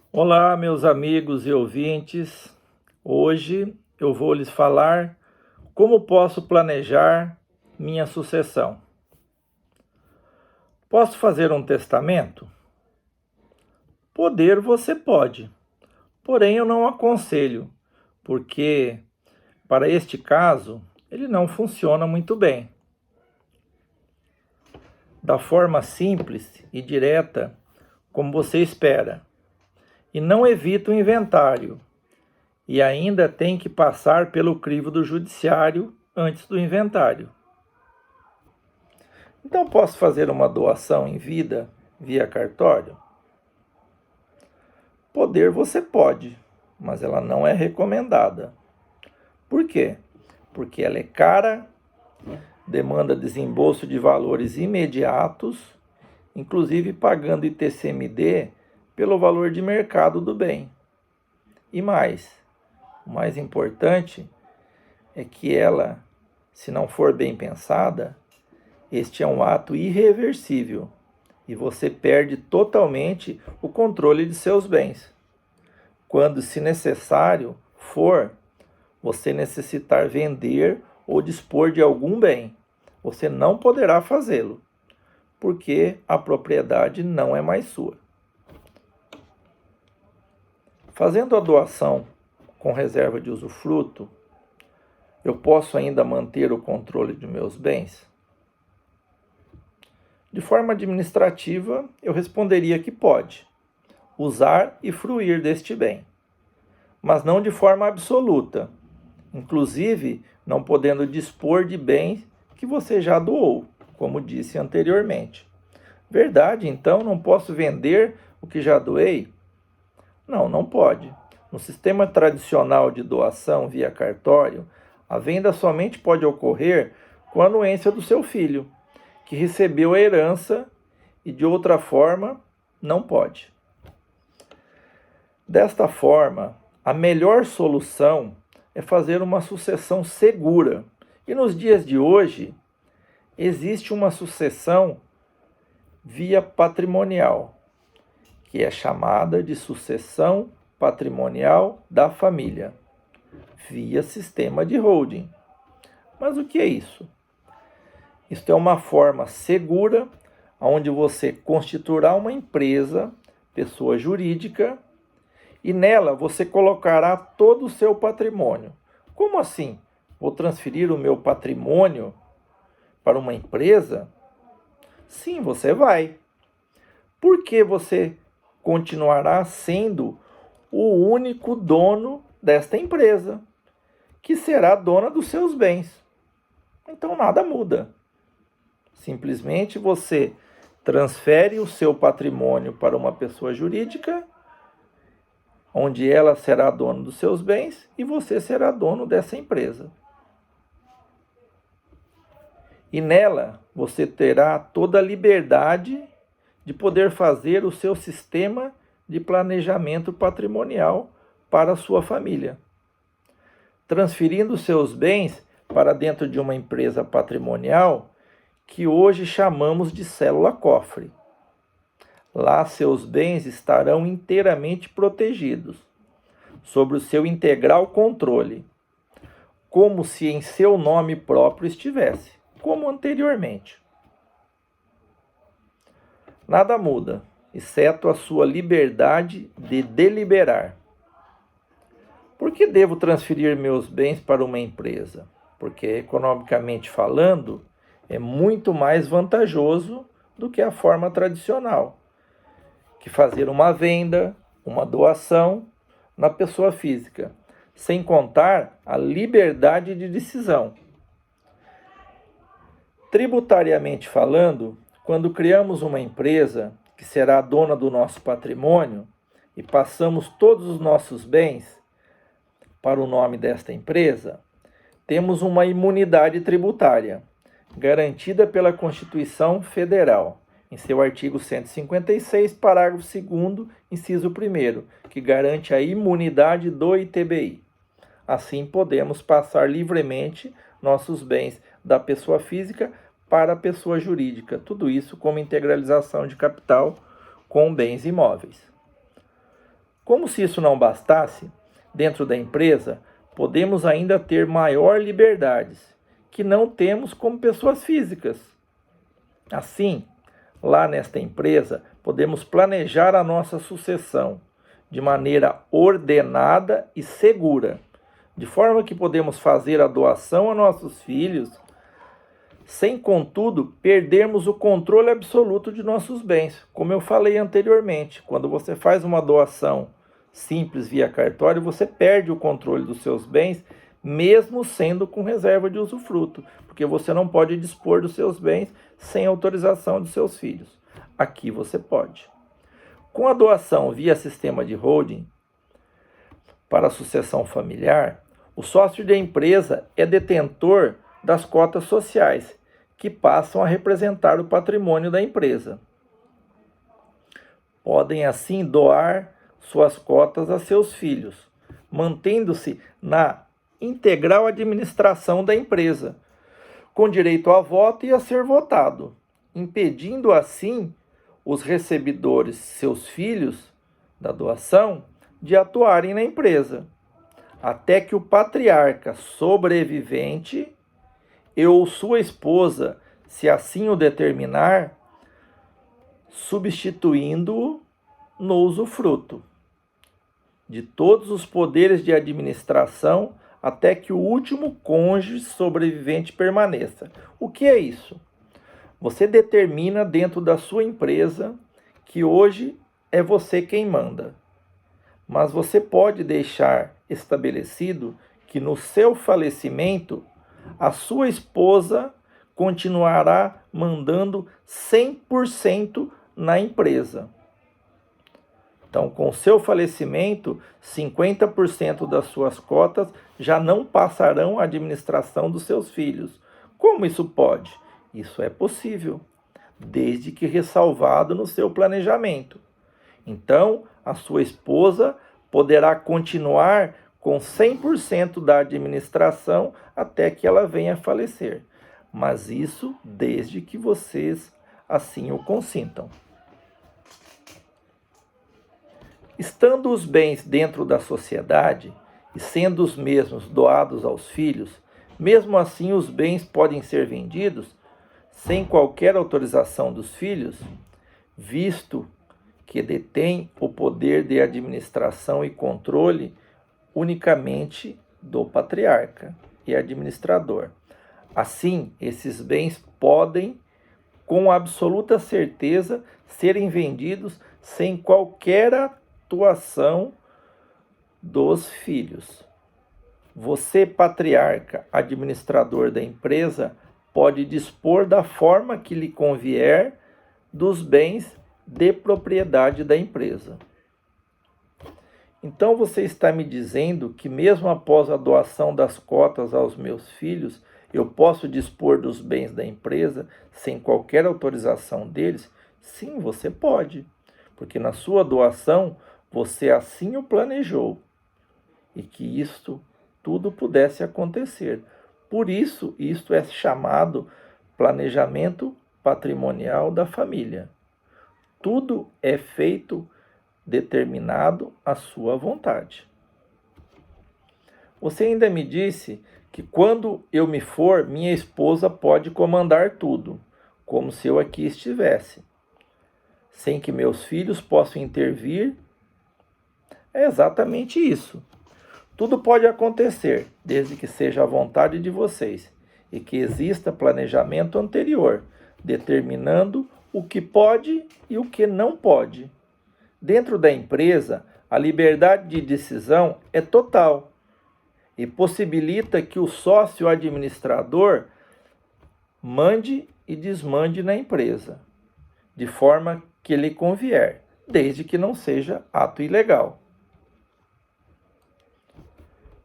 Olá, meus amigos e ouvintes. Hoje eu vou lhes falar como posso planejar minha sucessão. Posso fazer um testamento? Poder você pode, porém eu não aconselho, porque para este caso ele não funciona muito bem. Da forma simples e direta, como você espera, e não evita o inventário. E ainda tem que passar pelo crivo do judiciário antes do inventário. Então, posso fazer uma doação em vida via cartório? Poder você pode, mas ela não é recomendada. Por quê? Porque ela é cara, demanda desembolso de valores imediatos, inclusive pagando ITCMD pelo valor de mercado do bem. E mais, o mais importante é que ela, se não for bem pensada, este é um ato irreversível e você perde totalmente o controle de seus bens. Quando, se necessário for, você necessitar vender ou dispor de algum bem, você não poderá fazê-lo, porque a propriedade não é mais sua. Fazendo a doação com reserva de usufruto, eu posso ainda manter o controle de meus bens? De forma administrativa, eu responderia que pode usar e fruir deste bem, mas não de forma absoluta, inclusive não podendo dispor de bens que você já doou, como disse anteriormente. Verdade, então não posso vender o que já doei? Não, não pode. No sistema tradicional de doação via cartório, a venda somente pode ocorrer com a anuência do seu filho, que recebeu a herança e de outra forma não pode. Desta forma, a melhor solução é fazer uma sucessão segura. E nos dias de hoje, existe uma sucessão via patrimonial, que é chamada de sucessão patrimonial da família, via sistema de holding. Mas o que é isso? Isto é uma forma segura, onde você constituirá uma empresa, pessoa jurídica, e nela você colocará todo o seu patrimônio. Como assim? Vou transferir o meu patrimônio para uma empresa? Sim, você vai. Por que você continuará sendo o único dono desta empresa, que será dona dos seus bens? Então nada muda. Simplesmente você transfere o seu patrimônio para uma pessoa jurídica, onde ela será dona dos seus bens e você será dono dessa empresa. E nela você terá toda a liberdade de poder fazer o seu sistema de planejamento patrimonial para a sua família, transferindo seus bens para dentro de uma empresa patrimonial que hoje chamamos de célula-cofre. Lá seus bens estarão inteiramente protegidos, sob o seu integral controle, como se em seu nome próprio estivesse, como anteriormente. Nada muda, exceto a sua liberdade de deliberar. Por que devo transferir meus bens para uma empresa? Porque, economicamente falando, é muito mais vantajoso do que a forma tradicional, que fazer uma venda, uma doação na pessoa física, sem contar a liberdade de decisão. Tributariamente falando, quando criamos uma empresa que será a dona do nosso patrimônio e passamos todos os nossos bens para o nome desta empresa, temos uma imunidade tributária, garantida pela Constituição Federal, em seu artigo 156, parágrafo 2º, inciso 1º, que garante a imunidade do ITBI. Assim, podemos passar livremente nossos bens da pessoa física para a pessoa jurídica, tudo isso como integralização de capital com bens imóveis. Como se isso não bastasse, dentro da empresa, podemos ainda ter maior liberdades, que não temos como pessoas físicas. Assim, lá nesta empresa, podemos planejar a nossa sucessão de maneira ordenada e segura, de forma que podemos fazer a doação a nossos filhos, sem, contudo, perdermos o controle absoluto de nossos bens. Como eu falei anteriormente, quando você faz uma doação simples via cartório, você perde o controle dos seus bens, mesmo sendo com reserva de usufruto, porque você não pode dispor dos seus bens sem autorização de seus filhos. Aqui você pode. Com a doação via sistema de holding para a sucessão familiar, o sócio da empresa é detentor das cotas sociais, que passam a representar o patrimônio da empresa. Podem, assim, doar suas cotas a seus filhos, mantendo-se na integral administração da empresa, com direito a voto e a ser votado, impedindo, assim, os recebedores, seus filhos, da doação, de atuarem na empresa, até que o patriarca sobrevivente ou sua esposa, se assim o determinar, substituindo-o no usufruto de todos os poderes de administração até que o último cônjuge sobrevivente permaneça. O que é isso? Você determina dentro da sua empresa que hoje é você quem manda, mas você pode deixar estabelecido que no seu falecimento a sua esposa continuará mandando 100% na empresa. Então, com o seu falecimento, 50% das suas cotas já não passarão à administração dos seus filhos. Como isso pode? Isso é possível, desde que ressalvado no seu planejamento. Então, a sua esposa poderá continuar com 100% da administração até que ela venha a falecer. Mas isso desde que vocês assim o consintam. Estando os bens dentro da sociedade e sendo os mesmos doados aos filhos, mesmo assim os bens podem ser vendidos sem qualquer autorização dos filhos, visto que detém o poder de administração e controle unicamente do patriarca e administrador. Assim, esses bens podem, com absoluta certeza, serem vendidos sem qualquer atuação dos filhos. Você, patriarca, administrador da empresa, pode dispor da forma que lhe convier dos bens de propriedade da empresa. Então você está me dizendo que mesmo após a doação das cotas aos meus filhos, eu posso dispor dos bens da empresa sem qualquer autorização deles? Sim, você pode, porque na sua doação você assim o planejou e que isto tudo pudesse acontecer. Por isso, isto é chamado planejamento patrimonial da família. Tudo é feito determinado à sua vontade. Você ainda me disse que quando eu me for, minha esposa pode comandar tudo, como se eu aqui estivesse, sem que meus filhos possam intervir. É exatamente isso. Tudo pode acontecer, desde que seja a vontade de vocês e que exista planejamento anterior, determinando o que pode e o que não pode. Dentro da empresa, a liberdade de decisão é total e possibilita que o sócio administrador mande e desmande na empresa, de forma que lhe convier, desde que não seja ato ilegal.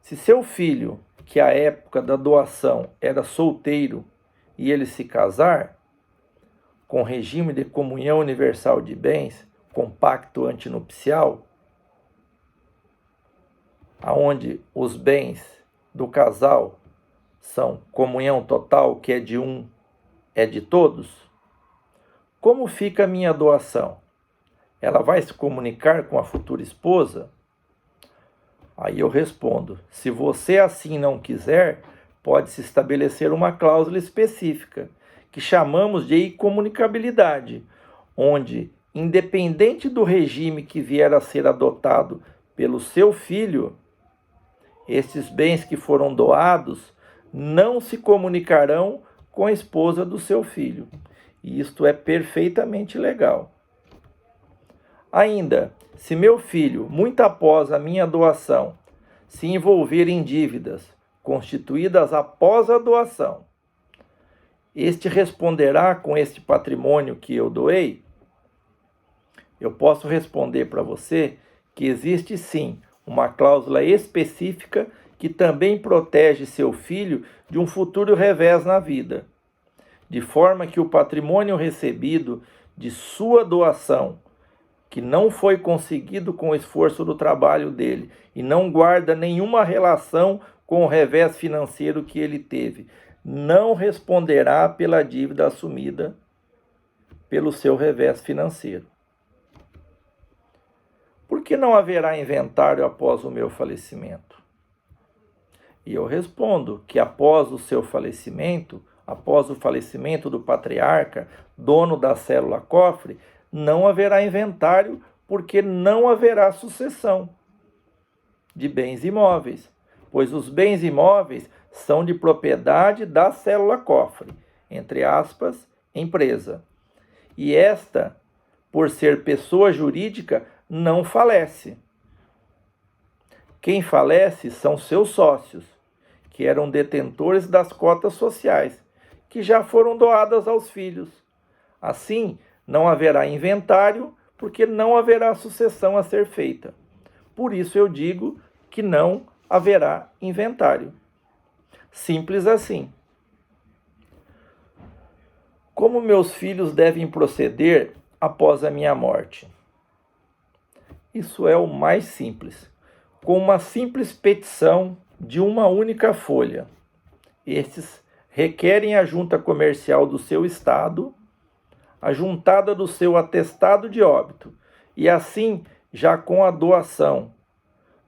Se seu filho, que à época da doação era solteiro, e ele se casar, com regime de comunhão universal de bens, com pacto antinupcial, aonde os bens do casal são comunhão total, que é de um, é de todos, como fica a minha doação? ela vai se comunicar com a futura esposa? Aí eu respondo: se você assim não quiser, pode-se estabelecer uma cláusula específica, que chamamos de incomunicabilidade, onde, independente do regime que vier a ser adotado pelo seu filho, estes bens que foram doados não se comunicarão com a esposa do seu filho. E isto é perfeitamente legal. Ainda, se meu filho, muito após a minha doação, se envolver em dívidas constituídas após a doação, este responderá com este patrimônio que eu doei? Eu posso responder para você que existe sim uma cláusula específica que também protege seu filho de um futuro revés na vida, de forma que o patrimônio recebido de sua doação, que não foi conseguido com o esforço do trabalho dele e não guarda nenhuma relação com o revés financeiro que ele teve, não responderá pela dívida assumida pelo seu revés financeiro. Por que não haverá inventário após o meu falecimento? E eu respondo que após o seu falecimento, após o falecimento do patriarca, dono da célula cofre, não haverá inventário, porque não haverá sucessão de bens imóveis, pois os bens imóveis são de propriedade da célula cofre, entre aspas, empresa. E esta, por ser pessoa jurídica, não falece. Quem falece são seus sócios, que eram detentores das cotas sociais, que já foram doadas aos filhos. Assim, não haverá inventário, porque não haverá sucessão a ser feita. Por isso eu digo que não haverá inventário. Simples assim. Como meus filhos devem proceder após a minha morte? Isso é o mais simples. Com uma simples petição de uma única folha. Estes requerem a junta comercial do seu estado, a juntada do seu atestado de óbito, e assim, já com a doação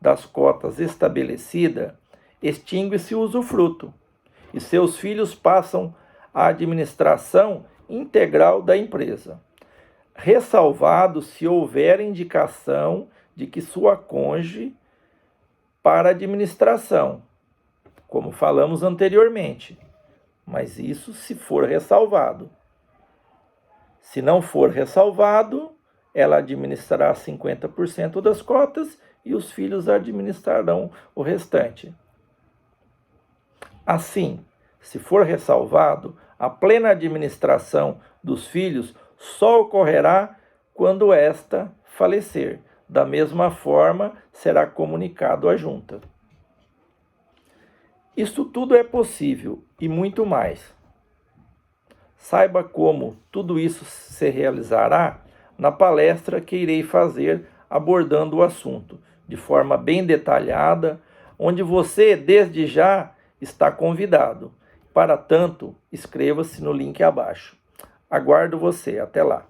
das cotas estabelecida, extingue-se o usufruto, e seus filhos passam à administração integral da empresa, ressalvado se houver indicação de que sua cônjuge para a administração, como falamos anteriormente, mas isso se for ressalvado. Se não for ressalvado, ela administrará 50% das cotas e os filhos administrarão o restante. Assim, se for ressalvado, a plena administração dos filhos só ocorrerá quando esta falecer. Da mesma forma, será comunicado à junta. Isto tudo é possível e muito mais. Saiba como tudo isso se realizará na palestra que irei fazer abordando o assunto, de forma bem detalhada, onde você, desde já, está convidado. Para tanto, inscreva-se no link abaixo. Aguardo você. Até lá.